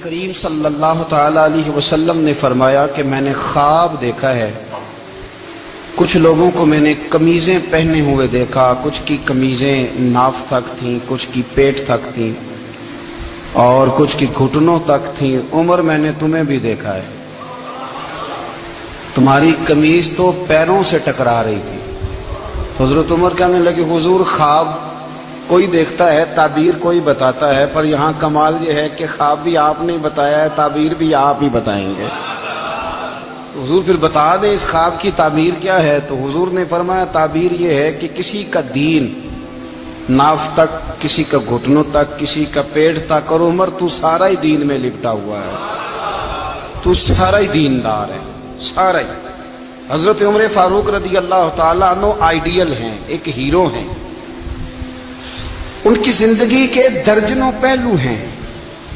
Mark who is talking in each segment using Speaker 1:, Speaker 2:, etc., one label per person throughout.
Speaker 1: کریم صلی اللہ تعالی علیہ وسلم نے فرمایا کہ میں نے خواب دیکھا ہے، کچھ لوگوں کو میں نے قمیضیں پہنے ہوئے دیکھا، کچھ کی قمیضیں ناف تک تھیں، کچھ کی پیٹ تک تھیں اور کچھ کی گھٹنوں تک تھیں۔ عمر میں نے تمہیں بھی دیکھا ہے، تمہاری قمیض تو پیروں سے ٹکرا رہی تھی۔ تو حضرت عمر کہنے لگے حضور خواب کوئی دیکھتا ہے، تعبیر کوئی بتاتا ہے، پر یہاں کمال یہ ہے کہ خواب بھی آپ نے بتایا ہے، تعبیر بھی آپ ہی بتائیں گے۔ تو حضور پھر بتا دیں اس خواب کی تعبیر کیا ہے۔ تو حضور نے فرمایا تعبیر یہ ہے کہ کسی کا دین ناف تک، کسی کا گھٹنوں تک، کسی کا پیٹ تک، اور عمر تو سارا ہی دین میں لپٹا ہوا ہے، تو سارا ہی دیندار ہے، سارا ہی۔ حضرت عمر فاروق رضی اللہ تعالیٰ عنہ آئیڈیل ہیں، ایک ہیرو ہیں۔ ان کی زندگی کے درجنوں پہلو ہیں،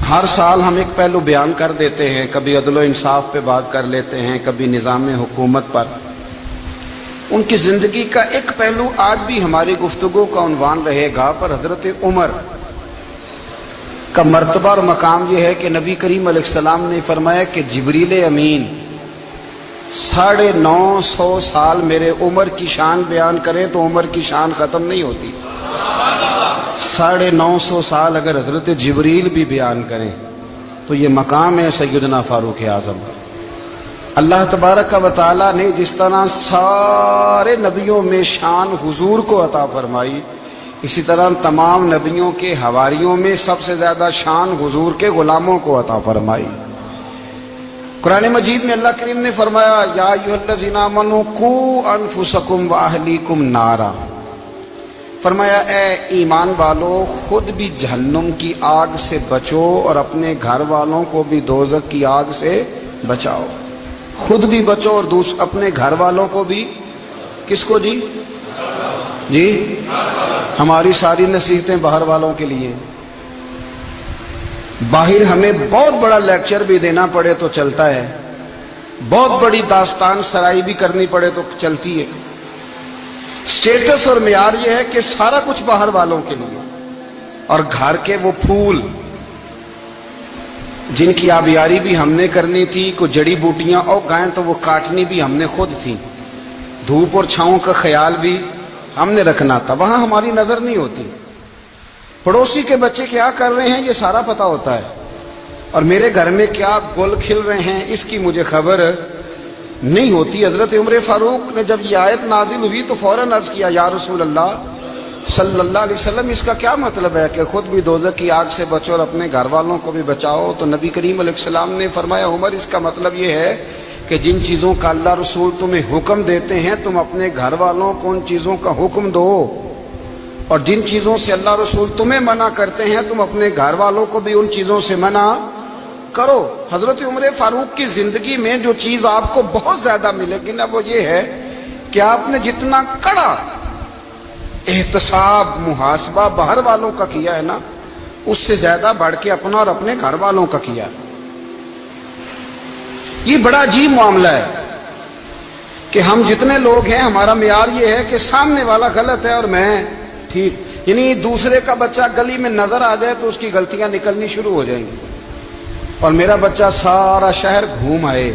Speaker 1: ہر سال ہم ایک پہلو بیان کر دیتے ہیں، کبھی عدل و انصاف پہ بات کر لیتے ہیں، کبھی نظام حکومت پر۔ ان کی زندگی کا ایک پہلو آج بھی ہماری گفتگو کا عنوان رہے گا، پر حضرت عمر کا مرتبہ اور مقام یہ ہے کہ نبی کریم علیہ السلام نے فرمایا کہ جبریل امین 950 سال میرے عمر کی شان بیان کرے تو عمر کی شان ختم نہیں ہوتی۔ 950 سال اگر حضرت جبریل بھی بیان کریں تو یہ مقام ہے سیدنا فاروق اعظم کا۔ اللہ تبارک و تعالیٰ نے جس طرح سارے نبیوں میں شان حضور کو عطا فرمائی، اسی طرح تمام نبیوں کے حواریوں میں سب سے زیادہ شان حضور کے غلاموں کو عطا فرمائی۔ قرآن مجید میں اللہ کریم نے فرمایا یا ایھا الذین آمنوا قوا انفسکم واہلیکم نارا، فرمایا اے ایمان والو خود بھی جہنم کی آگ سے بچو اور اپنے گھر والوں کو بھی دوزخ کی آگ سے بچاؤ۔ خود بھی بچو اور اپنے گھر والوں کو بھی، کس کو جی؟ جی ہماری ساری نصیحتیں باہر والوں کے لیے۔ باہر ہمیں بہت بڑا لیکچر بھی دینا پڑے تو چلتا ہے، بہت بڑی داستان سرائی بھی کرنی پڑے تو چلتی ہے۔ سٹیٹس اور معیار یہ ہے کہ سارا کچھ باہر والوں کے لیے، اور گھر کے وہ پھول جن کی آبیاری بھی ہم نے کرنی تھی، کوئی جڑی بوٹیاں اور گائیں تو وہ کاٹنی بھی ہم نے خود تھی، دھوپ اور چھاؤں کا خیال بھی ہم نے رکھنا تھا، وہاں ہماری نظر نہیں ہوتی۔ پڑوسی کے بچے کیا کر رہے ہیں یہ سارا پتہ ہوتا ہے، اور میرے گھر میں کیا گل کھل رہے ہیں اس کی مجھے خبر نہیں ہوتی۔ حضرت عمر فاروق نے جب یہ آیت نازل ہوئی تو فوراً عرض کیا یا رسول اللہ صلی اللہ علیہ وسلم اس کا کیا مطلب ہے کہ خود بھی دوزخ کی آگ سے بچو اور اپنے گھر والوں کو بھی بچاؤ؟ تو نبی کریم علیہ السلام نے فرمایا عمر اس کا مطلب یہ ہے کہ جن چیزوں کا اللہ رسول تمہیں حکم دیتے ہیں تم اپنے گھر والوں کو ان چیزوں کا حکم دو، اور جن چیزوں سے اللہ رسول تمہیں منع کرتے ہیں تم اپنے گھر والوں کو بھی ان چیزوں سے منع کرو۔ حضرت عمر فاروق کی زندگی میں جو چیز آپ کو بہت زیادہ ملے گی نا وہ یہ ہے کہ آپ نے جتنا کڑا احتساب محاسبہ باہر والوں کا کیا ہے نا، اس سے زیادہ بڑھ کے اپنا اور اپنے گھر والوں کا کیا۔ یہ بڑا عجیب معاملہ ہے کہ ہم جتنے لوگ ہیں ہمارا معیار یہ ہے کہ سامنے والا غلط ہے اور میں ٹھیک، یعنی دوسرے کا بچہ گلی میں نظر آ جائے تو اس کی غلطیاں نکلنی شروع ہو جائیں گی، اور میرا بچہ سارا شہر گھوم آئے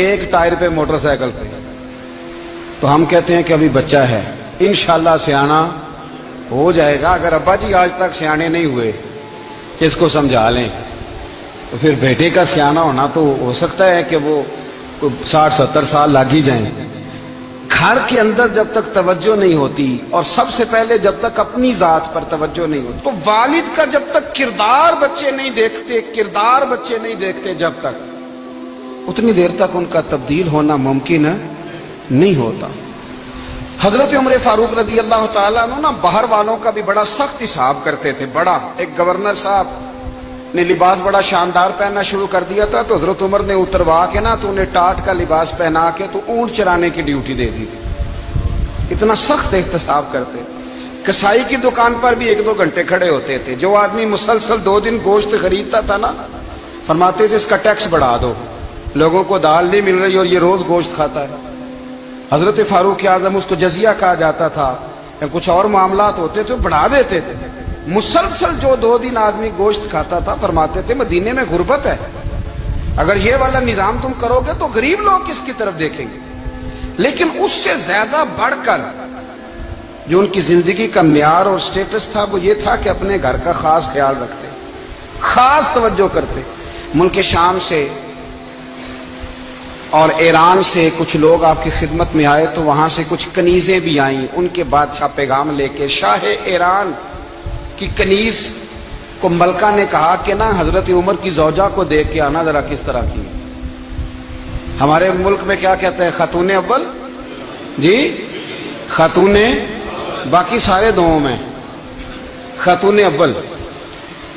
Speaker 1: ایک ٹائر پہ موٹر سائیکل پہ تو ہم کہتے ہیں کہ ابھی بچہ ہے، انشاءاللہ سیانا ہو جائے گا۔ اگر ابا جی آج تک سیانے نہیں ہوئے کہ اس کو سمجھا لیں تو پھر بیٹے کا سیانا ہونا تو ہو سکتا ہے کہ وہ 60-70 سال لگ ہی جائیں۔ گھر کے اندر جب تک توجہ نہیں ہوتی، اور سب سے پہلے جب تک اپنی ذات پر توجہ نہیں ہوتی، تو والد کا جب تک کردار بچے نہیں دیکھتے جب تک اتنی دیر تک ان کا تبدیل ہونا ممکن نہیں ہوتا۔ حضرت عمر فاروق رضی اللہ تعالیٰ عنہ نا باہر والوں کا بھی بڑا سخت حساب کرتے تھے۔ بڑا ایک گورنر صاحب نے لباس بڑا شاندار پہننا شروع کر دیا تھا تو حضرت عمر نے اتروا کے نا تو انہیں ٹاٹ کا لباس پہنا کے تو اونٹ چرانے کی ڈیوٹی دے دی تھی، اتنا سخت احتساب کرتے۔ کسائی کی دکان پر بھی 1-2 گھنٹے کھڑے ہوتے تھے، جو آدمی مسلسل 2 دن گوشت خریدتا تھا نا فرماتے تھے اس کا ٹیکس بڑھا دو، لوگوں کو دال نہیں مل رہی اور یہ روز گوشت کھاتا ہے۔ حضرت فاروق اعظم اس کو جزیہ کہا جاتا تھا، یا کچھ اور معاملات ہوتے تھے بڑھا دیتے تھے۔ مسلسل جو 2 دن آدمی گوشت کھاتا تھا، فرماتے تھے مدینے میں غربت ہے، اگر یہ والا نظام تم کرو گے تو غریب لوگ کس کی طرف دیکھیں گے۔ لیکن اس سے زیادہ بڑھ کر جو ان کی زندگی کا معیار اور سٹیٹس تھا وہ یہ تھا کہ اپنے گھر کا خاص خیال رکھتے، خاص توجہ کرتے۔ ملک شام سے اور ایران سے کچھ لوگ آپ کی خدمت میں آئے تو وہاں سے کچھ کنیزیں بھی آئیں، ان کے بادشاہ پیغام لے کے۔ شاہ ایران کی کنیز کو ملکہ نے کہا کہ نا حضرت عمر کی زوجہ کو دیکھ کے آنا ذرا کس طرح کی۔ ہمارے ملک میں کیا کہتے ہیں؟ خاتون اول، جی خاتون، باقی سارے دووں میں خاتون اول،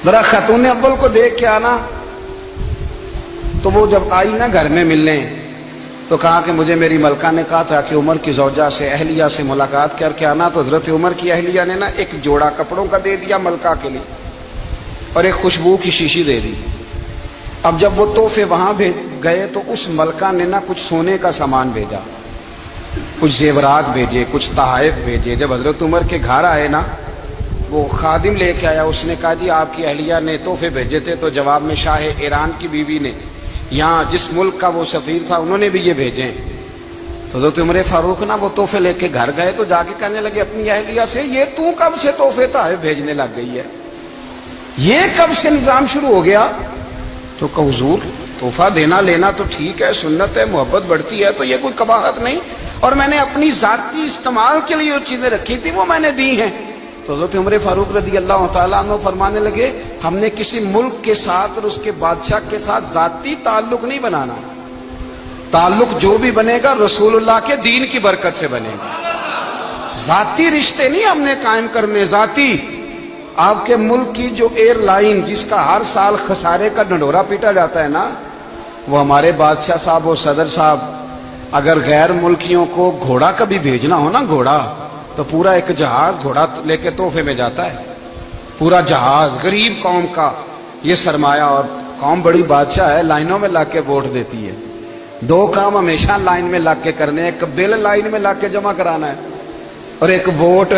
Speaker 1: ذرا خاتون اول کو دیکھ کے آنا۔ تو وہ جب آئی نا گھر میں ملنے تو کہا کہ مجھے میری ملکہ نے کہا تھا کہ عمر کی زوجہ سے، اہلیہ سے ملاقات کر کے آنا۔ تو حضرت عمر کی اہلیہ نے نا ایک جوڑا کپڑوں کا دے دیا ملکہ کے لیے اور ایک خوشبو کی شیشی دے دی۔ اب جب وہ تحفے وہاں گئے تو اس ملکہ نے نا کچھ سونے کا سامان بھیجا، کچھ زیورات بھیجے، کچھ تحائف بھیجے۔ جب حضرت عمر کے گھر آئے نا وہ خادم لے کے آیا، اس نے کہا جی آپ کی اہلیہ نے تحفے بھیجے تھے، تو جواب میں شاہ ایران کی بیوی نے، یہاں جس ملک کا وہ سفیر تھا، انہوں نے بھی یہ بھیجے۔ تو حضرت عمر فاروق نا وہ تحفے لے کے گھر گئے تو جا کے کہنے لگے اپنی اہلیہ سے، یہ تو کب سے تحفے تحائف بھیجنے لگ گئی ہے، یہ کب سے نظام شروع ہو گیا؟ تو کہ حضور تحفہ دینا لینا تو ٹھیک ہے، سنت ہے، محبت بڑھتی ہے، تو یہ کوئی قباحت نہیں، اور میں نے اپنی ذاتی استعمال کے لیے جو چیزیں رکھی تھی وہ میں نے دی ہیں۔ تو حضرت عمر فاروق رضی اللہ تعالیٰ عنہ فرمانے لگے ہم نے کسی ملک کے ساتھ اور اس کے بادشاہ کے ساتھ ذاتی تعلق نہیں بنانا، تعلق جو بھی بنے گا رسول اللہ کے دین کی برکت سے بنے گا، ذاتی رشتے نہیں ہم نے قائم کرنے۔ ذاتی آپ کے ملک کی جو ایئر لائن جس کا ہر سال خسارے کا ڈنڈورا پیٹا جاتا ہے نا، وہ ہمارے بادشاہ صاحب اور صدر صاحب اگر غیر ملکیوں کو گھوڑا کبھی بھیجنا ہو نا، گھوڑا، تو پورا ایک جہاز گھوڑا لے کے تحفے میں جاتا ہے، پورا جہاز غریب قوم کا یہ سرمایہ، اور قوم بڑی بادشاہ ہے، لائنوں میں لگ کے ووٹ دیتی ہے۔ 2 کام ہمیشہ لائن میں لگ کے کرنے، ایک بل لائن میں لگ کے جمع کرانا ہے اور ایک ووٹ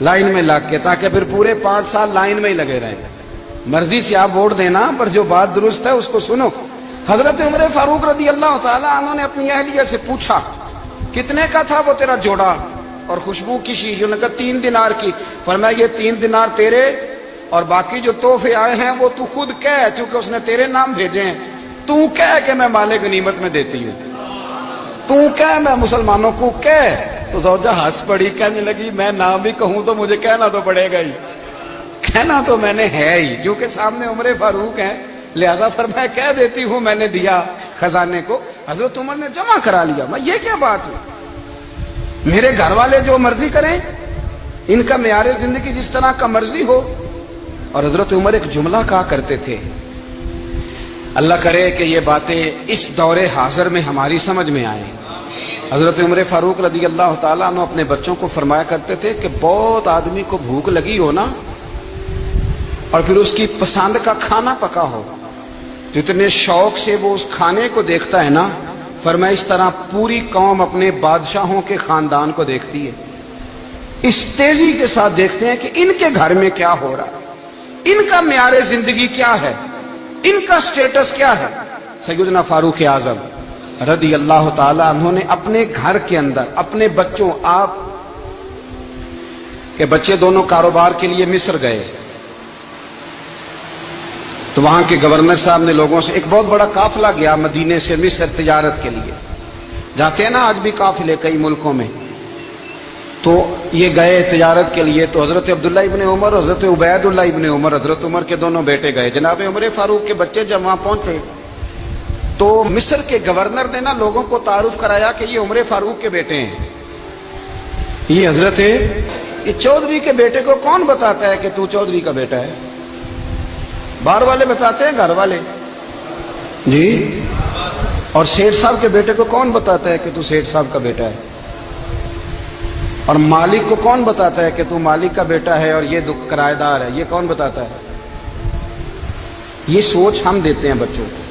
Speaker 1: لائن میں لگ کے، تاکہ پھر پورے 5 سال لائن میں ہی لگے رہیں۔ مرضی سے آپ ووٹ دینا، پر جو بات درست ہے اس کو سنو۔ حضرت عمر فاروق رضی اللہ تعالیٰ عنہ نے اپنی اہلیہ سے پوچھا کتنے کا تھا وہ تیرا جوڑا اور خوشبو کی شیشی؟ انہوں نے کہا 3 دینار کی۔ فرمایا یہ 3 دینار تیرے اور باقی جو تحفے آئے ہیں وہ تو خود کہہ، کیونکہ اس نے تیرے نام بھیجے ہیں، تو کہہ کہ میں مال غنیمت میں دیتی ہوں، تو کہہ میں مسلمانوں کو کہہ۔ تو زوجہ ہنس پڑی، کہنے لگی میں نہ بھی کہوں تو مجھے کہنا تو پڑے گا ہی، کہنا تو میں نے ہے ہی، کیونکہ سامنے عمر فاروق ہیں، لہذا فرمایا کہہ دیتی ہوں میں نے دیا خزانے کو۔ حضرت عمر نے جمع کرا لیا۔ میں یہ کیا بات ہے، میرے گھر والے جو مرضی کریں، ان کا معیار زندگی جس طرح کا مرضی ہو۔ اور حضرت عمر ایک جملہ کہا کرتے تھے، اللہ کرے کہ یہ باتیں اس دور حاضر میں ہماری سمجھ میں آئیں۔ حضرت عمر فاروق رضی اللہ تعالیٰ عنہ اپنے بچوں کو فرمایا کرتے تھے کہ بہت آدمی کو بھوک لگی ہو نا، اور پھر اس کی پسند کا کھانا پکا ہو، جتنے شوق سے وہ اس کھانے کو دیکھتا ہے نا، فرمایا اس طرح پوری قوم اپنے بادشاہوں کے خاندان کو دیکھتی ہے، اس تیزی کے ساتھ دیکھتے ہیں کہ ان کے گھر میں کیا ہو رہا ہے، ان کا معیار زندگی کیا ہے، ان کا سٹیٹس کیا ہے۔ سیدنا فاروق اعظم رضی اللہ تعالی عنہ نے اپنے گھر کے اندر اپنے بچوں، آپ کے بچے دونوں کاروبار کے لیے مصر گئے تو وہاں کے گورنر صاحب نے لوگوں سے، ایک بہت بڑا قافلہ گیا مدینے سے مصر تجارت کے لیے، جاتے ہیں نا آج بھی قافلے کئی ملکوں میں، تو یہ گئے تجارت کے لیے۔ تو حضرت عبداللہ ابن عمر، حضرت عبید اللہ ابن عمر، حضرت عمر کے دونوں بیٹے گئے۔ جناب عمر فاروق کے بچے جب وہاں پہنچے تو مصر کے گورنر نے نا لوگوں کو تعارف کرایا کہ یہ عمر فاروق کے بیٹے ہیں، یہ حضرت یہ چودھری کے بیٹے کو کون بتاتا ہے کہ تو چودھری کا بیٹا ہے؟ باہر والے بتاتے ہیں، گھر والے جی۔ اور سیٹھ صاحب کے بیٹے کو کون بتاتا ہے کہ تو سیٹھ صاحب کا بیٹا ہے؟ اور مالک کو کون بتاتا ہے کہ تو مالک کا بیٹا ہے اور یہ کرایہ دار ہے؟ یہ کون بتاتا ہے؟ یہ سوچ ہم دیتے ہیں بچوں کو،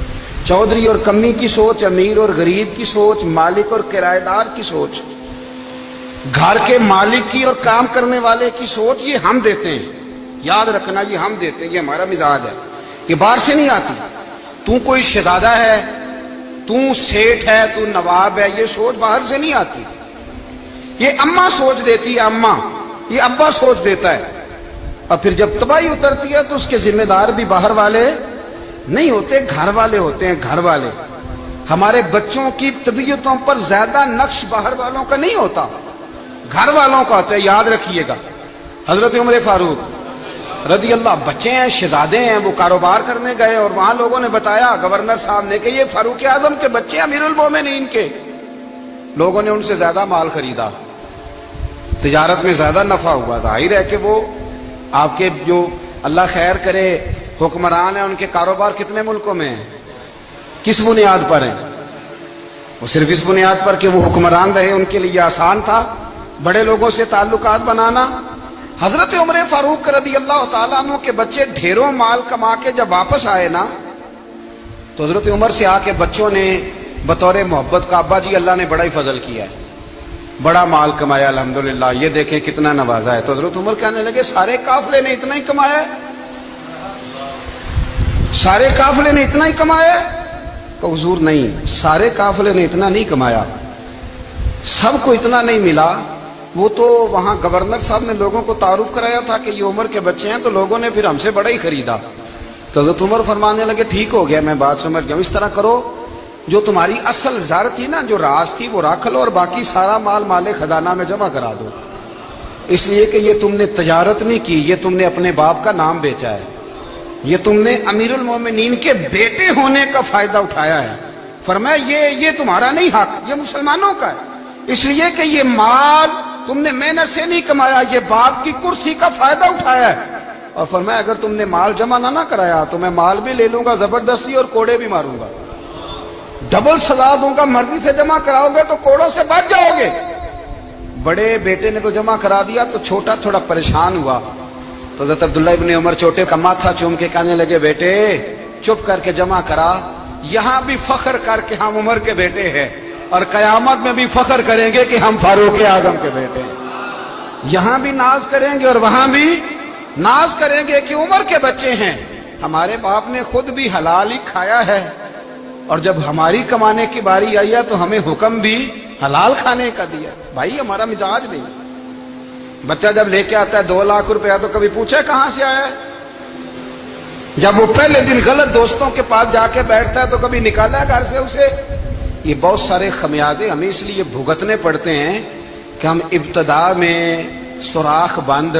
Speaker 1: چودھری اور کمی کی سوچ، امیر اور غریب کی سوچ، مالک اور کرایہ دار کی سوچ، گھر کے مالک کی اور کام کرنے والے کی سوچ، یہ ہم دیتے ہیں۔ یاد رکھنا یہ ہم دیتے ہیں، یہ ہمارا مزاج ہے، یہ باہر سے نہیں آتی۔ تو کوئی شہزادہ ہے، تو سیٹھ ہے، تو نواب ہے، یہ سوچ باہر سے نہیں آتی، یہ اماں سوچ دیتی ہے، اماں، یہ ابا سوچ دیتا ہے۔ اور پھر جب تباہی اترتی ہے تو اس کے ذمہ دار بھی باہر والے نہیں ہوتے، گھر والے ہوتے ہیں، گھر والے۔ ہمارے بچوں کی طبیعتوں پر زیادہ نقش باہر والوں کا نہیں ہوتا، گھر والوں کا ہوتا ہے، یاد رکھیے گا۔ حضرت عمر فاروق رضی اللہ، بچے ہیں، شہزادے ہیں، وہ کاروبار کرنے گئے اور وہاں لوگوں نے بتایا گورنر صاحب نے کہ یہ فاروق اعظم کے بچے امیر المومنین کے۔ لوگوں نے ان سے زیادہ مال خریدا، تجارت میں زیادہ نفع ہوا، ظاہر ہے کہ وہ آپ کے جو اللہ خیر کرے حکمران ہیں، ان کے کاروبار کتنے ملکوں میں ہیں، کس بنیاد پر ہیں؟ وہ صرف اس بنیاد پر کہ وہ حکمران رہے، ان کے لیے آسان تھا بڑے لوگوں سے تعلقات بنانا۔ حضرت عمر فاروق رضی اللہ تعالیٰ عنہ کے بچے ڈھیروں مال کما کے جب واپس آئے نا، تو حضرت عمر سے آ کے بچوں نے بطور محبت کا، ابا جی اللہ نے بڑا ہی فضل کیا ہے، بڑا مال کمایا الحمدللہ، یہ دیکھیں کتنا نوازا ہے۔ تو حضرت عمر کہنے لگے سارے قافلے نے اتنا ہی کمایا ہے؟ سارے قافلے نے اتنا ہی کمایا ہے؟ کہ حضور نہیں، سارے قافلے نے اتنا نہیں کمایا، سب کو اتنا نہیں ملا۔ وہ تو وہاں گورنر صاحب نے لوگوں کو تعارف کرایا تھا کہ یہ عمر کے بچے ہیں، تو لوگوں نے پھر ہم سے بڑا ہی خریدا۔ تو حضرت عمر فرمانے لگے ٹھیک ہو گیا، میں بات سمجھ گیا، اس طرح کرو، جو تمہاری اصل زر تھی نا، جو راز تھی، وہ رکھ لو اور باقی سارا مال مال خزانہ میں جمع کرا دو، اس لیے کہ یہ تم نے تجارت نہیں کی، یہ تم نے اپنے باپ کا نام بیچا ہے، یہ تم نے امیر المومنین کے بیٹے ہونے کا فائدہ اٹھایا ہے۔ فرمایا یہ تمہارا نہیں حق، یہ مسلمانوں کا ہے، اس لیے کہ یہ مال تم نے محنت سے نہیں کمایا، یہ باپ کی کرسی کا فائدہ اٹھایا ہے۔ اور فرمایا اگر تم نے مال جمع نہ کرایا تو میں مال بھی لے لوں گا زبردستی اور کوڑے بھی ماروں گا، ڈبل سزا دوں گا، مرضی سے جمع کراؤ گے تو کوڑوں سے بچ جاؤ گے۔ بڑے بیٹے نے تو جمع کرا دیا، تو چھوٹا تھوڑا پریشان ہوا، تو حضرت عبداللہ ابن عمر چھوٹے کا ماتھا چوم کے کہنے لگے بیٹے چپ کر کے جمع کرا، یہاں بھی فخر کر کے ہم عمر کے بیٹے ہیں، اور قیامت میں بھی فخر کریں گے کہ ہم فاروق اعظم کے بیٹے ہیں۔ یہاں بھی ناز کریں گے اور وہاں بھی ناز کریں گے کہ عمر کے بچے ہیں۔ ہمارے باپ نے خود بھی حلال ہی کھایا ہے، اور جب ہماری کمانے کی باری آئی ہے تو ہمیں حکم بھی حلال کھانے کا دیا۔ بھائی ہمارا مزاج نہیں۔ بچہ جب لے کے آتا ہے 2 لاکھ روپیہ تو کبھی پوچھے کہاں سے آیا ہے؟ جب وہ پہلے دن غلط دوستوں کے پاس جا کے بیٹھتا ہے تو کبھی نکالا ہے گھر سے اسے؟ یہ بہت سارے خمیازے ہمیں اس لیے بھگتنے پڑتے ہیں کہ ہم ابتدا میں سوراخ بند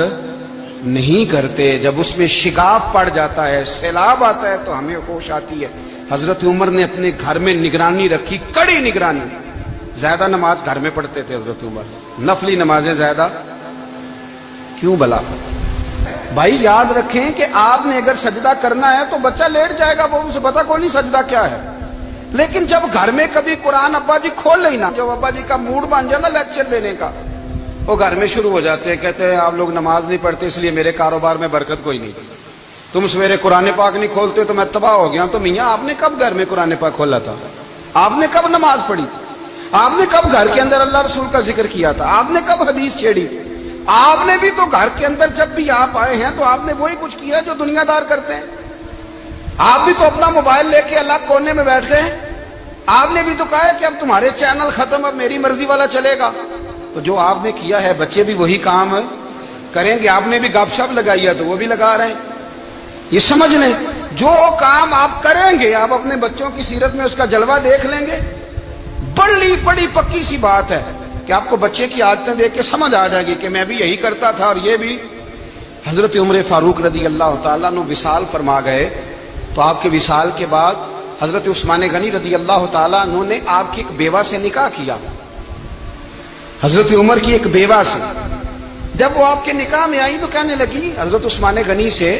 Speaker 1: نہیں کرتے، جب اس میں شگاف پڑ جاتا ہے، سیلاب آتا ہے تو ہمیں ہوش آتی ہے۔ حضرت عمر نے اپنے گھر میں نگرانی رکھی، کڑی نگرانی، زیادہ نماز گھر میں پڑھتے تھے حضرت عمر، نفلی نمازیں زیادہ کیوں بلا؟ بھائی یاد رکھیں کہ آپ نے اگر سجدہ کرنا ہے تو بچہ لیٹ جائے گا، وہ اسے پتا کوئی نہیں سجدہ کیا ہے، لیکن جب گھر میں کبھی قرآن ابا جی کھول لینا، جب ابا جی کا موڈ بن جائے نا لیکچر دینے کا، وہ گھر میں شروع ہو جاتے ہیں، کہتے ہیں آپ لوگ نماز نہیں پڑھتے اس لیے میرے کاروبار میں برکت کوئی نہیں، تم سویرے قرآن پاک نہیں کھولتے تو میں تباہ ہو گیا۔ تو میاں آپ نے کب گھر میں قرآن پاک کھولا تھا؟ آپ نے کب نماز پڑھی؟ آپ نے کب گھر کے اندر اللہ رسول کا ذکر کیا تھا؟ آپ نے کب حدیث چھیڑی؟ آپ نے بھی تو گھر کے اندر جب بھی آپ آئے ہیں تو آپ نے وہی کچھ کیا جو دنیا دار کرتے ہیں۔ آپ بھی تو اپنا موبائل لے کے الگ کونے میں بیٹھ گئے، آپ نے بھی تو کہا ہے کہ اب تمہارے چینل ختم، اب میری مرضی والا چلے گا۔ تو جو آپ نے کیا ہے بچے بھی وہی کام کریں گے۔ آپ نے بھی گپ شپ لگائی ہے تو وہ بھی لگا رہے ہیں۔ یہ سمجھ لیں جو کام آپ کریں گے آپ اپنے بچوں کی سیرت میں اس کا جلوہ دیکھ لیں گے۔ بڑی پکی سی بات ہے کہ آپ کو بچے کی عادتیں دیکھ کے سمجھ آ جائے گی کہ میں بھی یہی کرتا تھا اور یہ بھی۔ حضرت عمر فاروق رضی اللہ تعالیٰ عنہ وصال فرما گئے، تو آپ کے وصال کے بعد حضرت عثمان غنی رضی اللہ تعالیٰ عنہ نے آپ کی ایک بیوہ سے نکاح کیا، حضرت عمر کی ایک بیوہ سے۔ جب وہ آپ کے نکاح میں آئی تو کہنے لگی حضرت عثمان غنی سے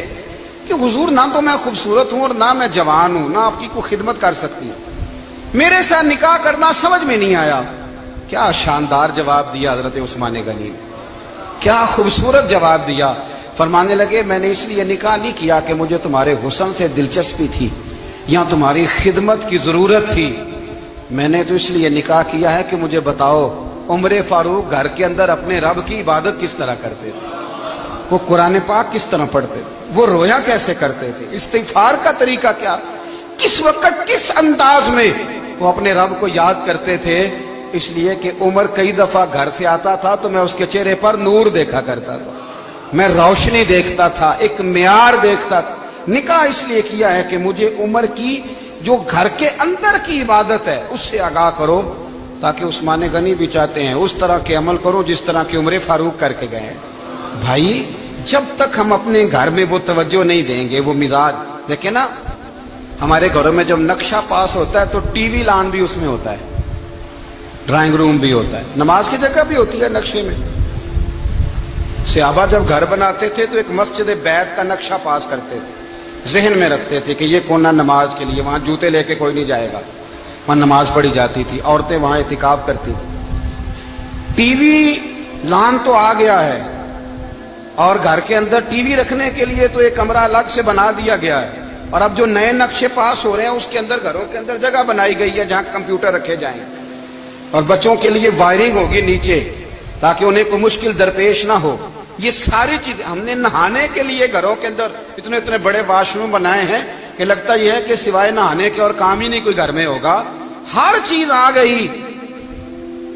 Speaker 1: کہ حضور نہ تو میں خوبصورت ہوں اور نہ میں جوان ہوں، نہ آپ کی کوئی خدمت کر سکتی ہوں، میرے ساتھ نکاح کرنا سمجھ میں نہیں آیا۔ کیا شاندار جواب دیا حضرت عثمان غنی نے، کیا خوبصورت جواب دیا۔ فرمانے لگے میں نے اس لیے نکاح نہیں کیا کہ مجھے تمہارے حسن سے دلچسپی تھی یا تمہاری خدمت کی ضرورت تھی، میں نے تو اس لیے نکاح کیا ہے کہ مجھے بتاؤ عمر فاروق گھر کے اندر اپنے رب کی عبادت کس طرح کرتے تھے۔ وہ قرآن پاک کس طرح پڑھتے تھے، وہ رویا کیسے کرتے تھے، استغفار کا طریقہ کیا، کس وقت کس انداز میں وہ اپنے رب کو یاد کرتے تھے. اس لیے کہ عمر کئی دفعہ گھر سے آتا تھا تو میں اس کے چہرے پر نور دیکھا کرتا تھا، میں روشنی دیکھتا تھا، ایک معیار دیکھتا تھا. نکاح اس لیے کیا ہے کہ مجھے عمر کی جو گھر کے اندر کی عبادت ہے اس سے آگاہ کرو، تاکہ عثمان غنی بھی چاہتے ہیں اس طرح کے عمل کرو جس طرح کہ عمر فاروق کر کے گئے. بھائی جب تک ہم اپنے گھر میں وہ توجہ نہیں دیں گے، وہ مزاج دیکھیں نا، ہمارے گھروں میں جب نقشہ پاس ہوتا ہے تو ٹی وی لان بھی اس میں ہوتا ہے، ڈرائنگ روم بھی ہوتا ہے، نماز کی جگہ بھی ہوتی ہے نقشے میں. صحابہ جب گھر بناتے تھے تو ایک مسجد بیت کا نقشہ پاس کرتے تھے، ذہن میں رکھتے تھے کہ یہ کونا نماز کے لیے، وہاں جوتے لے کے کوئی نہیں جائے گا، وہاں نماز پڑھی جاتی تھی، عورتیں وہاں اعتکاف کرتی تھی. ٹی وی لان تو آ گیا ہے، اور گھر کے اندر ٹی وی رکھنے کے لیے تو ایک کمرہ الگ سے بنا دیا گیا ہے. اور اب جو نئے نقشے پاس ہو رہے ہیں اس کے اندر گھروں کے اندر جگہ بنائی گئی ہے جہاں کمپیوٹر رکھے جائیں، اور بچوں کے لیے وائرنگ ہوگی نیچے تاکہ انہیں کوئی مشکل درپیش نہ ہو. یہ ساری چیزیں ہم نے نہانے کے لیے گھروں کے اندر اتنے اتنے بڑے واش روم بنائے ہیں کہ لگتا یہ ہے کہ سوائے نہانے کے اور کام ہی نہیں کوئی گھر میں ہوگا. ہر چیز آ گئی،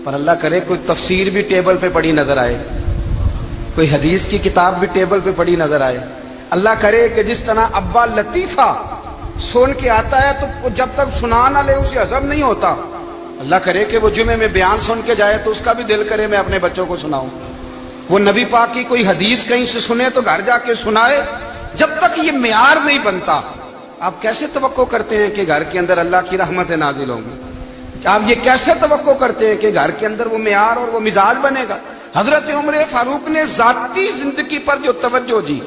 Speaker 1: پر اللہ کرے کوئی تفسیر بھی ٹیبل پہ پڑی نظر آئے، کوئی حدیث کی کتاب بھی ٹیبل پہ پڑی نظر آئے. اللہ کرے کہ جس طرح ابا لطیفہ سن کے آتا ہے تو جب تک سنا نہ لے اسے ہضم نہیں ہوتا. اللہ کرے کہ وہ جمعے میں بیان سن کے جائے تو اس کا بھی دل کرے میں اپنے بچوں کو سناؤں. وہ نبی پاک کی کوئی حدیث کہیں سے سنے تو گھر جا کے سنائے. جب تک یہ معیار نہیں بنتا، آپ کیسے توقع کرتے ہیں کہ گھر کے اندر اللہ کی رحمتیں نازل ہوں گی؟ آپ یہ کیسے توقع کرتے ہیں کہ گھر کے اندر وہ معیار اور وہ مزاج بنے گا؟ حضرت عمر فاروق نے ذاتی زندگی پر جو توجہ دی،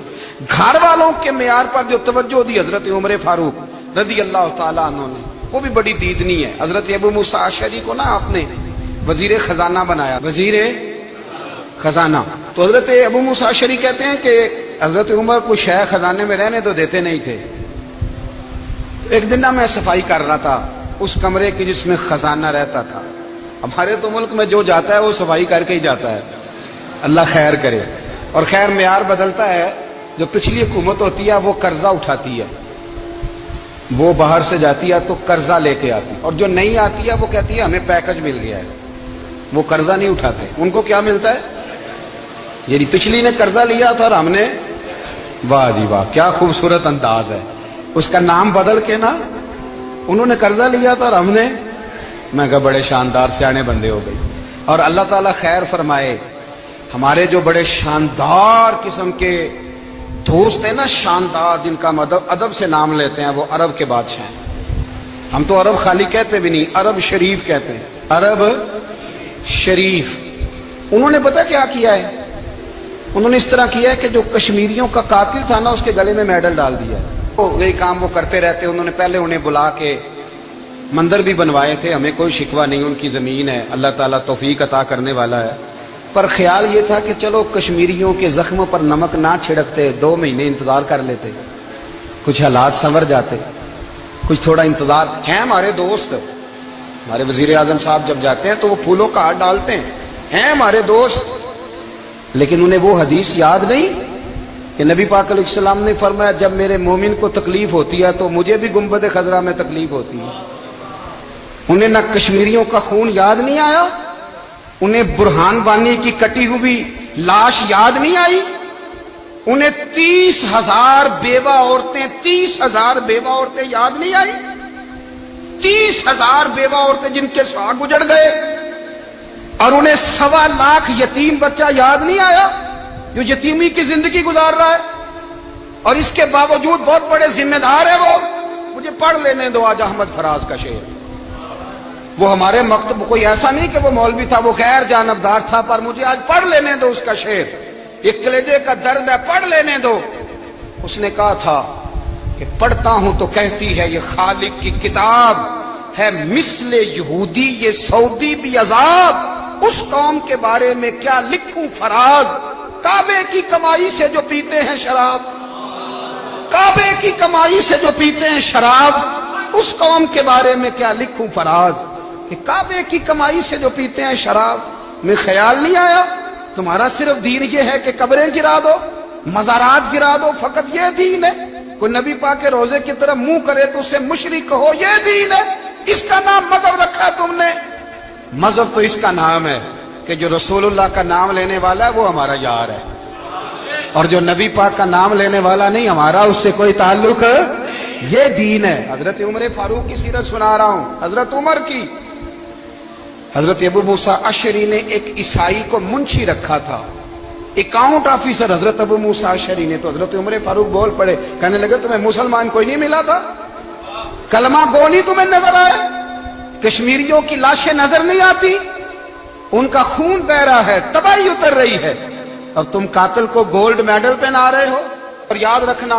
Speaker 1: گھر والوں کے معیار پر جو توجہ دی حضرت عمر فاروق رضی اللہ تعالیٰ عنہ نے، وہ بھی بڑی دیدنی ہے. حضرت ابو موسیٰ اشعری کو نا آپ نے وزیر خزانہ بنایا، وزیر خزانہ. تو حضرت ابو موسیٰ اشعری کہتے ہیں کہ حضرت عمر کو شیخ خزانے میں رہنے تو دیتے نہیں تھے. ایک دن میں صفائی کر رہا تھا اس کمرے کی جس میں خزانہ رہتا تھا. ہمارے تو ملک میں جو جاتا ہے وہ صفائی کر کے ہی جاتا ہے، اللہ خیر کرے. اور خیر معیار بدلتا ہے. جو پچھلی حکومت ہوتی ہے وہ قرضہ اٹھاتی ہے، وہ باہر سے جاتی ہے تو قرضہ لے کے آتی، اور جو نہیں آتی ہے وہ کہتی ہے ہمیں پیکج مل گیا ہے. وہ قرضہ نہیں اٹھاتے، ان کو کیا ملتا ہے؟ یعنی پچھلی نے قرضہ لیا تھا اور ہم نے، واہ جی واہ کیا خوبصورت انداز ہے. اس کا نام بدل کے نا، انہوں نے قرضہ لیا تھا اور ہم نے، میں کہا بڑے شاندار سیانے بندے ہو گئی. اور اللہ تعالیٰ خیر فرمائے، ہمارے جو بڑے شاندار قسم کے دوست ہیں نا، شاندار، جن کا ادب سے نام لیتے ہیں، وہ عرب کے بادشاہ ہیں. ہم تو عرب خالی کہتے بھی نہیں، عرب شریف کہتے ہیں، عرب شریف. انہوں نے پتہ کیا کیا ہے؟ انہوں نے اس طرح کیا ہے کہ جو کشمیریوں کا قاتل تھا نا اس کے گلے میں میڈل ڈال دیا. یہی کام وہ کرتے رہتے. انہوں نے پہلے انہیں بلا کے مندر بھی بنوائے تھے، ہمیں کوئی شکوہ نہیں، ان کی زمین ہے، اللہ تعالیٰ توفیق عطا کرنے والا ہے. پر خیال یہ تھا کہ چلو کشمیریوں کے زخموں پر نمک نہ چھڑکتے، 2 مہینے انتظار کر لیتے، کچھ حالات سنور جاتے، کچھ تھوڑا انتظار. ہیں ہمارے دوست، ہمارے وزیر اعظم صاحب جب جاتے ہیں تو وہ پھولوں کا ہار ڈالتے ہیں ہمارے دوست. لیکن انہیں وہ حدیث یاد نہیں کہ نبی پاک علیہ السلام نے فرمایا جب میرے مومن کو تکلیف ہوتی ہے تو مجھے بھی گنبد خضرا میں تکلیف ہوتی ہے. انہیں نہ کشمیریوں کا خون یاد نہیں آیا، انہیں برہان بانی کی کٹی ہوئی لاش یاد نہیں آئی، انہیں 30,000 بیوہ عورتیں 30,000 بیوہ عورتیں یاد نہیں آئی، 30,000 بیوہ عورتیں جن کے سواگ اجڑ گئے، اور انہیں 1.25 لاکھ یتیم بچہ یاد نہیں آیا جو یتیمی کی زندگی گزار رہا ہے. اور اس کے باوجود بہت بڑے ذمہ دار ہے وہ. مجھے پڑھ لینے دو آج احمد فراز کا شعر. وہ ہمارے مکتب کوئی ایسا نہیں کہ وہ مولوی تھا، وہ غیر جانبدار تھا، پر مجھے آج پڑھ لینے دو اس کا شعر. ایک کلیجے کا درد ہے، پڑھ لینے دو. اس نے کہا تھا کہ پڑھتا ہوں تو کہتی ہے یہ خالق کی کتاب ہے، مثل یہودی یہ سعودی بھی عذاب، اس قوم کے بارے میں کیا لکھوں فراز، کعبے کی کمائی سے جو پیتے ہیں شراب، کعبے کی کمائی سے جو پیتے ہیں شراب، اس قوم کے بارے میں کیا لکھوں فراز. کہ کعبے کی کمائی سے جو پیتے ہیں شراب. میں خیال نہیں آیا تمہارا صرف دین یہ ہے کہ قبریں گرا دو، مزارات گرا دو فقط یہ دین ہے؟ کوئی نبی پاک کے روزے کی طرف منہ کرے تو اسے مشرک کہو، یہ دین ہے؟ اس کا نام مذہب رکھا تم نے؟ مذہب تو اس کا نام ہے کہ جو رسول اللہ کا نام لینے والا ہے وہ ہمارا یار ہے، اور جو نبی پاک کا نام لینے والا نہیں ہمارا اس سے کوئی تعلق، یہ دین ہے۔ حضرت عمر فاروق کی سیرت سنا رہا ہوں، حضرت عمر کی۔ حضرت ابو موسیٰ اشعری نے ایک عیسائی کو منشی رکھا تھا، اکاؤنٹ آفیسر حضرت ابو موسیٰ اشعری نے۔ تو حضرت عمر فاروق بول پڑے، کہنے لگے تمہیں مسلمان کوئی نہیں ملا تھا؟ کلمہ گو نہیں تمہیں نظر آئے؟ کشمیریوں کی لاشیں نظر نہیں آتی؟ ان کا خون بہ رہا ہے، تباہی اتر رہی ہے، اور تم قاتل کو گولڈ میڈل پہنا رہے ہو؟ اور یاد رکھنا،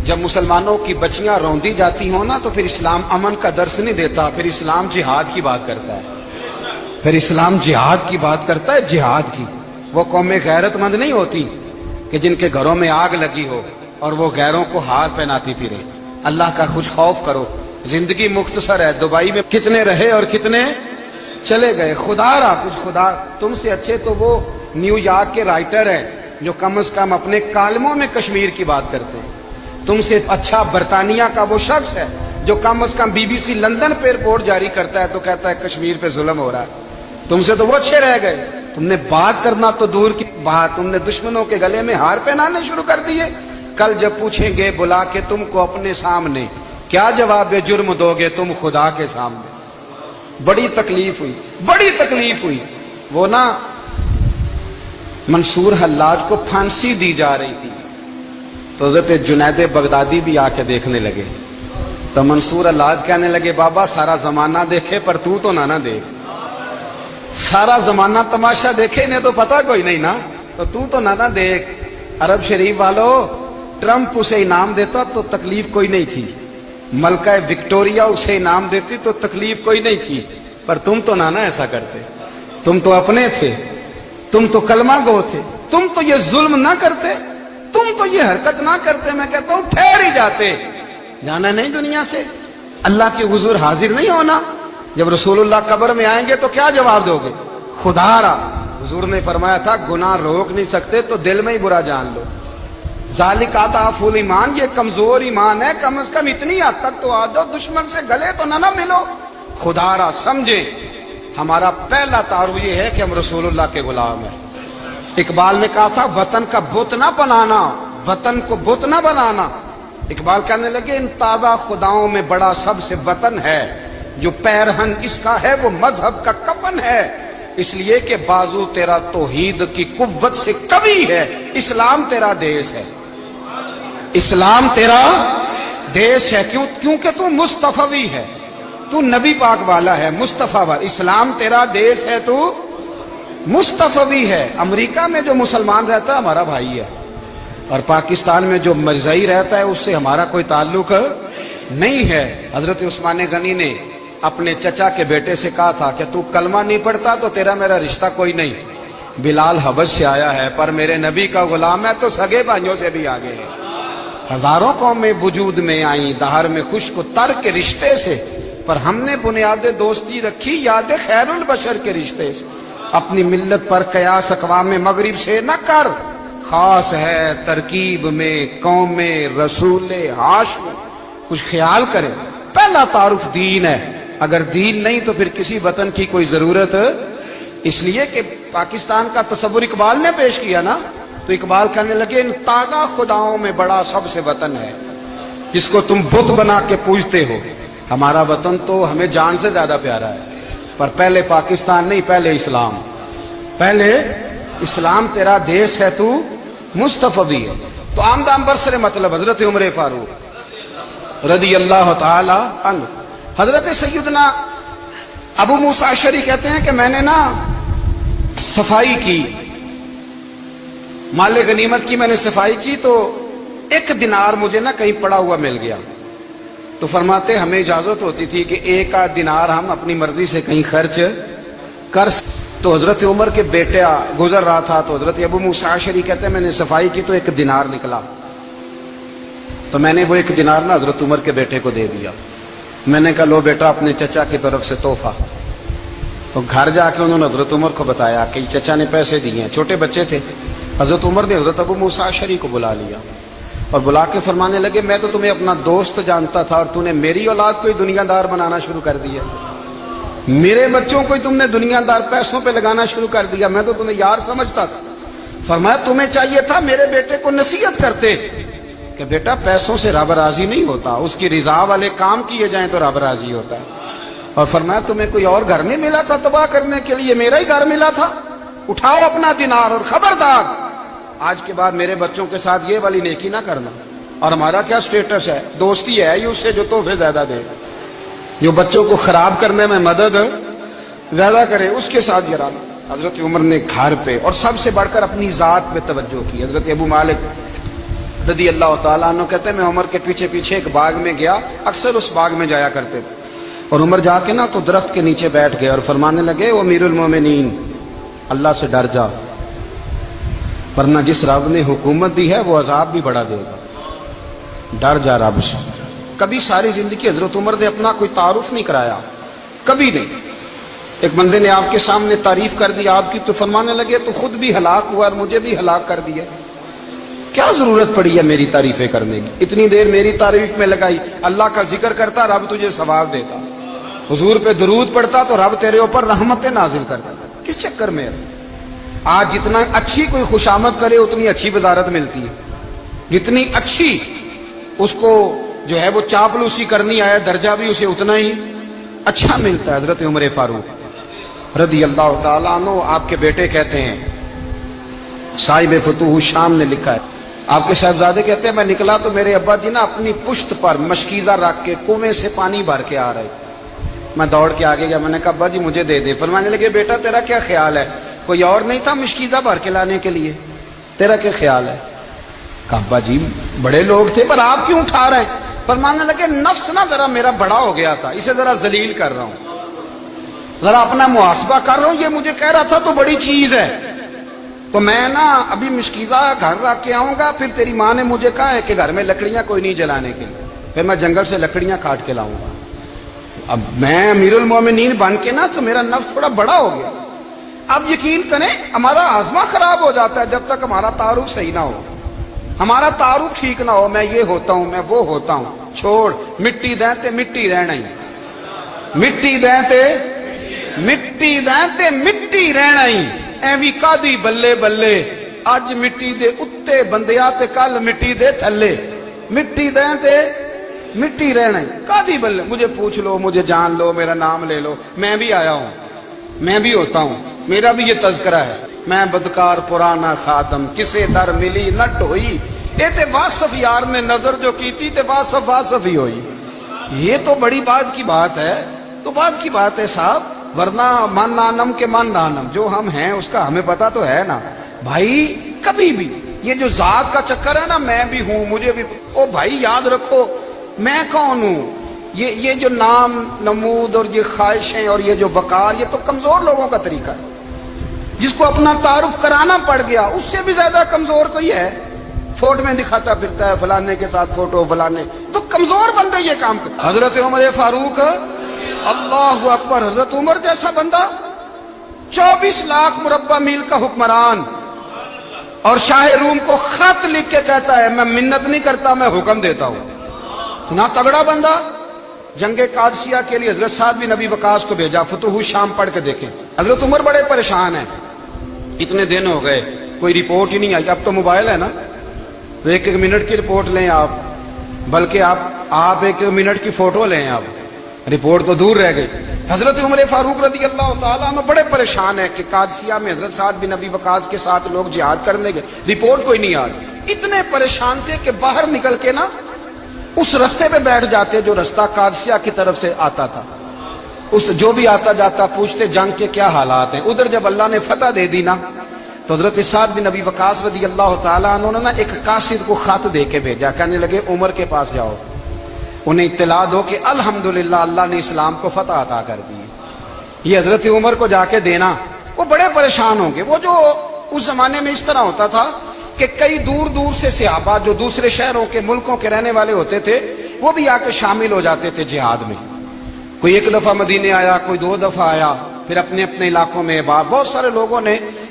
Speaker 1: جب مسلمانوں کی بچیاں روندی جاتی ہوں نا تو پھر اسلام امن کا درس نہیں دیتا، پھر اسلام جہاد کی بات کرتا ہے، پھر اسلام جہاد کی بات کرتا ہے، جہاد کی۔ وہ قومیں غیرت مند نہیں ہوتی کہ جن کے گھروں میں آگ لگی ہو اور وہ غیروں کو ہار پہناتی پھرے۔ اللہ کا کچھ خوف کرو، زندگی مختصر ہے، دبئی میں کتنے رہے اور کتنے چلے گئے۔ خدا را کچھ، خدا تم سے اچھے تو وہ نیو یارک کے رائٹر ہیں جو کم از کم اپنے کالموں میں کشمیر کی بات کرتے ہیں، تم سے اچھا برطانیہ کا وہ شخص ہے جو کم از کم BBC لندن پہ رپورٹ جاری کرتا ہے تو کہتا ہے کشمیر پہ ظلم ہو رہا ہے، تم سے تو وہ اچھے رہ گئے۔ تم نے بات کرنا تو دور کی بات، تم نے دشمنوں کے گلے میں ہار پہنانے شروع کر دیے۔ کل جب پوچھیں گے بلا کے تم کو اپنے سامنے، کیا جواب جرم دو گے تم خدا کے سامنے؟ بڑی تکلیف ہوئی، بڑی تکلیف ہوئی۔ وہ نا منصور حلاج کو پھانسی دی جا رہی تھی تو حضرت جنید بغدادی بھی آ کے دیکھنے لگے، تو منصور حلاج کہنے لگے بابا سارا زمانہ دیکھے پر تو نہ دیکھ، سارا زمانہ تماشا دیکھے انہیں تو پتا کوئی نہیں نا، تو نہ دیکھ۔ عرب شریف والو، ٹرمپ اسے انعام دیتا تو تکلیف کوئی نہیں تھی، ملکہ وکٹوریا اسے انعام دیتی تو تکلیف کوئی نہیں تھی، پر تم تو نہ ایسا کرتے، تم تو اپنے تھے، تم تو کلمہ گو تھے، تم تو یہ ظلم نہ کرتے، تم تو یہ حرکت نہ کرتے، میں کہتا ہوں ٹھہر ہی جاتے۔ جانا نہیں دنیا سے، اللہ کے حضور حاضر نہیں ہونا۔ جب رسول اللہ قبر میں آئیں گے تو کیا جواب دو گے؟ خدا را، حضور نے فرمایا تھا گناہ روک نہیں سکتے تو دل میں ہی برا جان لو۔ ذالک اضعف الایمان، یہ کمزور ایمان ہے، کم از کم اتنی حد تک تو آ جاؤ، دشمن سے گلے تو نہ ملو۔ خدا را سمجھیں، ہمارا پہلا تعارف یہ ہے کہ ہم رسول اللہ کے غلام ہیں۔ اقبال نے کہا تھا وطن کا بت نہ بنانا، وطن کو بت نہ بنانا۔ اقبال کہنے لگے ان تازہ خداؤں میں بڑا سب سے وطن ہے، جو پیرہن اس کا ہے وہ مذہب کا کفن ہے، اس لیے کہ بازو تیرا توحید کی قوت سے قوی ہے، اسلام تیرا دیس ہے، اسلام تیرا دیس ہے، کیونکہ تو مصطفی ہے، تو نبی پاک والا ہے، مصطفیٰ والا، اسلام تیرا دیس ہے، تو مصطفی ہے۔ امریکہ میں جو مسلمان رہتا ہے ہمارا بھائی ہے، اور پاکستان میں جو مرزائی رہتا ہے اس سے ہمارا کوئی تعلق نہیں ہے۔ حضرت عثمان غنی نے اپنے چچا کے بیٹے سے کہا تھا کہ تو کلمہ نہیں پڑھتا تو تیرا میرا رشتہ کوئی نہیں۔ بلال حبش سے آیا ہے پر میرے نبی کا غلام ہے تو سگے بھائیوں سے بھی آگے ہے۔ ہزاروں قومیں وجود میں آئیں دہر میں خوش کو تر کے رشتے سے، پر ہم نے بنیاد دوستی رکھی یاد خیر البشر کے رشتے سے۔ اپنی ملت پر قیاس اقوام مغرب سے نہ کر، خاص ہے ترکیب میں قوم رسول ہاشم، کچھ خیال کرے۔ پہلا تعارف دین ہے، اگر دین نہیں تو پھر کسی وطن کی کوئی ضرورت، اس لیے کہ پاکستان کا تصور اقبال نے پیش کیا نا، تو اقبال کہنے لگے ان تازہ خداؤں میں بڑا سب سے وطن ہے جس کو تم بت بنا کے پوجتے ہو۔ ہمارا وطن تو ہمیں جان سے زیادہ پیارا ہے، پر پہلے پاکستان نہیں، پہلے اسلام، پہلے اسلام تیرا دیس ہے، تو مصطفی ہے۔ تو آمدہ برسر مطلب حضرت عمر فاروق رضی اللہ تعالی عنہ، حضرت سیدنا ابو موسیٰ اشعری کہتے ہیں کہ میں نے نا صفائی کی، مال غنیمت کی میں نے صفائی کی، تو ایک دینار مجھے نا کہیں پڑا ہوا مل گیا، تو فرماتے ہمیں اجازت ہوتی تھی کہ ایک آدھ دینار ہم اپنی مرضی سے کہیں خرچ کر سکتے۔ تو حضرت عمر کے بیٹا گزر رہا تھا تو حضرت ابو موسیٰ اشعری کہتے ہیں میں نے صفائی کی تو ایک دینار نکلا، تو میں نے وہ ایک دینار نا حضرت عمر کے بیٹے کو دے دیا۔ میں نے کہا لو بیٹا اپنے چچا کی طرف سے تحفہ۔ تو گھر جا کے انہوں نے حضرت عمر کو بتایا کہ چچا نے پیسے دیے ہیں، چھوٹے بچے تھے، حضرت عمر نے حضرت ابو موسیٰ اشعری کو بلا لیا اور بلا کے فرمانے لگے میں تو تمہیں اپنا دوست جانتا تھا اور تو نے میری اولاد کو ہی دنیا دار بنانا شروع کر دیا، میرے بچوں کو ہی تم نے دنیا دار پیسوں پہ لگانا شروع کر دیا، میں تو تمہیں یار سمجھتا تھا۔ فرمایا تمہیں چاہیے تھا میرے بیٹے کو نصیحت کرتے کہ بیٹا پیسوں سے رب راضی نہیں ہوتا، اس کی رضا والے کام کیے جائیں تو رب راضی ہوتا ہے۔ اور فرمایا تمہیں کوئی اور گھر نہیں ملا تھا تباہ کرنے کے لیے، میرا ہی گھر ملا تھا، اٹھاؤ اپنا دینار اور خبردار آج کے بعد میرے بچوں کے ساتھ یہ والی نیکی نہ کرنا۔ اور ہمارا کیا سٹیٹس ہے؟ دوستی ہے اس سے جو تحفے زیادہ دے، جو بچوں کو خراب کرنے میں مدد زیادہ کرے، اس کے ساتھ یہ رہنا۔ حضرت عمر نے گھر پہ اور سب سے بڑھ کر اپنی ذات پہ توجہ کی۔ حضرت ابو مالک رضی اللہ تعالیٰ عنہ کہتے ہیں میں عمر کے پیچھے پیچھے ایک باغ میں گیا، اکثر اس باغ میں جایا کرتے تھے، اور عمر جا کے نا تو درخت کے نیچے بیٹھ گئے اور فرمانے لگے وہ امیر المومنین اللہ سے ڈر جا، ورنہ جس رب نے حکومت دی ہے وہ عذاب بھی بڑھا دے گا، ڈر جا رب سے۔ کبھی ساری زندگی حضرت عمر نے اپنا کوئی تعارف نہیں کرایا، کبھی نہیں۔ ایک بندے نے آپ کے سامنے تعریف کر دی آپ کی تو فرمانے لگے تو خود بھی ہلاک ہوا اور مجھے بھی ہلاک کر دیا، کیا ضرورت پڑی ہے میری تعریفیں کرنے کی؟ اتنی دیر میری تعریف میں لگائی، اللہ کا ذکر کرتا رب تجھے ثواب دیتا، حضور پہ درود پڑھتا تو رب تیرے اوپر رحمتیں نازل کرتا، کس چکر میں؟ آج جتنا اچھی کوئی خوشامد کرے اتنی اچھی وزارت ملتی ہے، جتنی اچھی اس کو جو ہے وہ چاپلوسی کرنی آیا درجہ بھی اسے اتنا ہی اچھا ملتا ہے۔ حضرت عمر فاروق رضی اللہ تعالیٰ عنہ آپ کے بیٹے کہتے ہیں، صاحب فتوح الشام نے لکھا ہے، آپ کے صاحبزادے کہتے ہیں میں نکلا تو میرے ابا جی نا اپنی پشت پر مشکیزہ رکھ کے کنویں سے پانی بھر کے آ رہے، میں دوڑ کے آگے گیا، میں نے کہا ابا جی مجھے دے دے۔ فرمانے لگے بیٹا تیرا کیا خیال ہے، کوئی اور نہیں تھا مشکیزہ بھر کے لانے کے لیے، تیرا کیا خیال ہے؟ کہا ابا جی بڑے لوگ تھے پر آپ کیوں اٹھا رہے ہیں؟ فرمانے لگے نفس نا ذرا میرا بڑا ہو گیا تھا، اسے ذرا ذلیل کر رہا ہوں، ذرا اپنا محاسبہ کر رہا ہوں، یہ مجھے کہہ رہا تھا تو بڑی چیز ہے، تو میں نا ابھی مشکیزہ گھر رکھ کے آؤں گا، پھر تیری ماں نے مجھے کہا ہے کہ گھر میں لکڑیاں کوئی نہیں جلانے کے لیے، پھر میں جنگل سے لکڑیاں کاٹ کے لاؤں گا۔ اب میں امیر المومنین بن کے نا تو میرا نفس تھوڑا بڑا ہو گیا۔ اب یقین کریں ہمارا آزما خراب ہو جاتا ہے جب تک ہمارا تعارف صحیح نہ ہو، ہمارا تعارف ٹھیک نہ ہو، میں یہ ہوتا ہوں میں وہ ہوتا ہوں، چھوڑ مٹی دیں تے مٹی رہنا ہی، مٹی دیں تے مٹی دیں تے مٹی رہنا ہی، ایویں کادی بلے بلے اج مٹی دے اتے بندیا تے کل مٹی دے تھلے، مٹی دیں تے مٹی رہنا ہی، کادی بلے، مجھے پوچھ لو مجھے جان لو میرا نام لے لو، میں بھی آیا ہوں، میں بھی ہوتا ہوں، میرا بھی یہ تذکرہ ہے، میں بدکار پرانا خادم کسے در ملی نہ ٹھوئی، اے تے واصف یار نے نظر جو کی تھی تے واصف واصف ہی ہوئی۔ یہ تو بڑی بات کی بات ہے، تو بات کی بات ہے صاحب، ورنہ من نانم کے من نانم، جو ہم ہیں اس کا ہمیں پتا تو ہے نا بھائی۔ کبھی بھی یہ جو ذات کا چکر ہے نا میں بھی ہوں مجھے بھی، او بھائی یاد رکھو میں کون ہوں، یہ جو نام نمود اور یہ خواہشیں اور یہ جو وقار، یہ تو کمزور لوگوں کا طریقہ ہے، جس کو اپنا تعارف کرانا پڑ گیا اس سے بھی زیادہ کمزور کوئی ہے، فوٹو میں دکھاتا پھرتا ہے فلانے کے ساتھ فوٹو فلانے، تو کمزور بندہ یہ کام کرتا۔ حضرت عمر فاروق اللہ اکبر، حضرت عمر جیسا بندہ 24 لاکھ مربع میل کا حکمران، اور شاہ روم کو خط لکھ کے کہتا ہے میں منت نہیں کرتا میں حکم دیتا ہوں، اتنا تگڑا بندہ۔ جنگ قادسیہ کے لیے حضرت سعد بن ابی وقاص کو بھیجا، فتوح الشام پڑھ کے دیکھیں۔ حضرت عمر بڑے پریشان ہیں، اتنے دن ہو گئے کوئی رپورٹ ہی نہیں آئی، اب تو موبائل ہے نا تو ایک منٹ کی رپورٹ لیں آپ، بلکہ آپ ایک منٹ کی فوٹو لیں، آپ رپورٹ تو دور رہ گئی۔ حضرت عمر فاروق رضی اللہ تعالیٰ عنہ بڑے پریشان ہیں کہ قادسیہ میں حضرت سعد بن ابی وقاص کے ساتھ لوگ جہاد کرنے گئے، رپورٹ کوئی نہیں آ رہی، اتنے پریشان تھے کہ باہر نکل کے نا اس رستے پہ بیٹھ جاتے جو رستہ قادسیہ کی طرف سے آتا تھا، اس جو بھی آتا جاتا پوچھتے جنگ کے کیا حالات ہیں۔ ادھر جب اللہ نے فتح دے دی نا تو حضرت سعد بن ابی وقاص رضی اللہ تعالیٰ عنہ نے ایک قاصد کو خط دے کے بھیجا، کہنے لگے عمر کے پاس جاؤ، انہیں اطلاع دو کہ الحمدللہ اللہ نے اسلام کو فتح عطا کر دی۔ یہ حضرت عمر کو جا کے دینا، وہ بڑے پریشان ہوں گے۔ وہ جو اس زمانے میں اس طرح ہوتا تھا کہ کئی دور دور سے صحابہ جو دوسرے شہروں کے ملکوں کے رہنے والے ہوتے تھے وہ بھی آ کے شامل ہو جاتے تھے جہاد میں، کوئی ایک دفعہ مدینے آیا، کوئی 2 دفعہ آیا، پھر اپنے اپنے علاقوں میں بہت سارے لوگوں نے